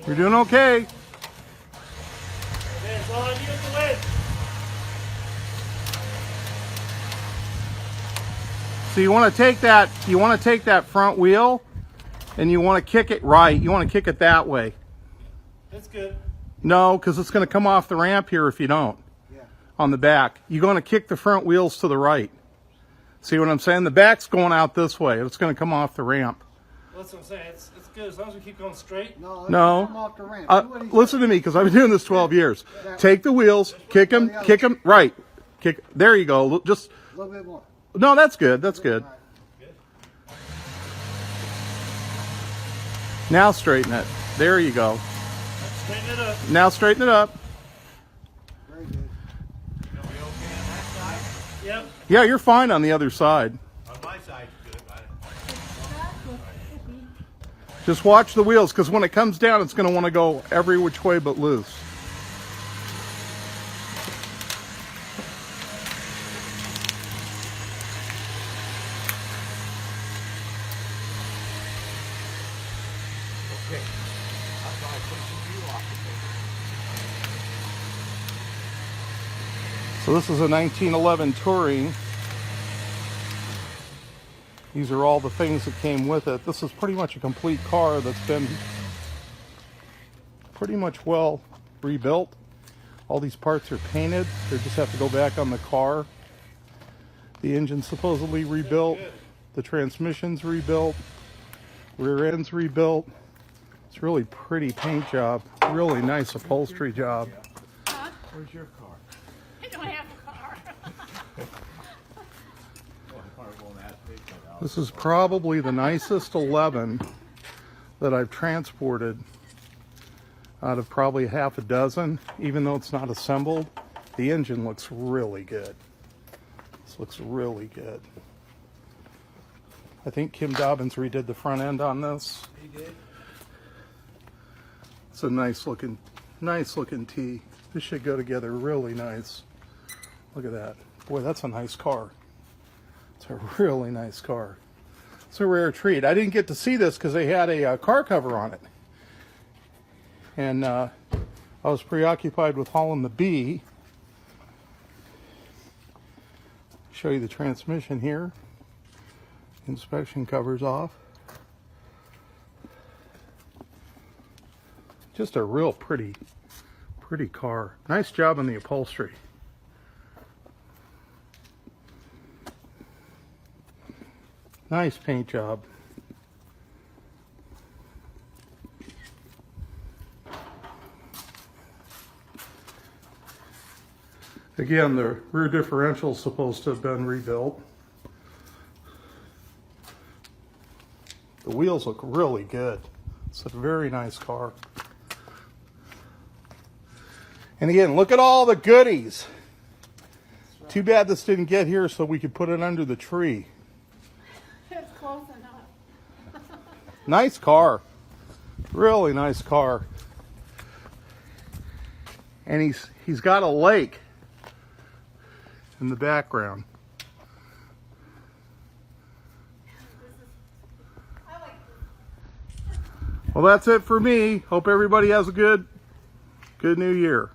You're doing okay. Okay, it's all on you at the wedge. So you want to take that front wheel and you want to kick it right. You want to kick it that way. That's good. No, because it's going to come off the ramp here if you don't. Yeah. On the back. You're going to kick the front wheels to the right. See what I'm saying? The back's going out this way. It's going to come off the ramp. That's what I'm saying. It's good as long as we keep going straight. No. No. Come off the ramp. Do what he Listen to me, because I've been doing this 12 years. Take the wheels, kick them, right. Kick. There you go. Just, A little bit more. no, that's good. That's good. All right. Now straighten it. There you go. Straighten it up. Now straighten it up. Very good. Yep. Yeah, you're fine on the other side. On my side, it's good. Just watch the wheels, because when it comes down, it's going to want to go every which way but loose. Okay. That's why I pushed you off the table. So this is a 1911 Touring. These are all the things that came with it. This is pretty much a complete car that's been pretty much well rebuilt. All these parts are painted. They just have to go back on the car. The engine's supposedly rebuilt. The transmission's rebuilt. Rear end's rebuilt. It's really pretty paint job. Really nice upholstery job. Where's your car? I don't have a car. Oh, the car won't ask me to come out. This is probably the nicest 11 that I've transported out of probably half a dozen. Even though it's not assembled, the engine looks really good. This looks really good. I think Kim Dobbins redid the front end on this. He did? It's a nice looking T. This should go together really nice. Look at that. Boy, that's a nice car. It's a really nice car. It's a rare treat. I didn't get to see this because they had a car cover on it. And I was preoccupied with hauling the B. Show you the transmission here. Inspection covers off. Just a real pretty car. Nice job on the upholstery. Nice paint job. Again, the rear differential is supposed to have been rebuilt. The wheels look really good. It's a very nice car. And again, look at all the goodies. Too bad this didn't get here so we could put it under the tree. It's close enough. Nice car. Really nice car. And he's got a lake in the background. I like Well, that's it for me. Hope everybody has a good New Year.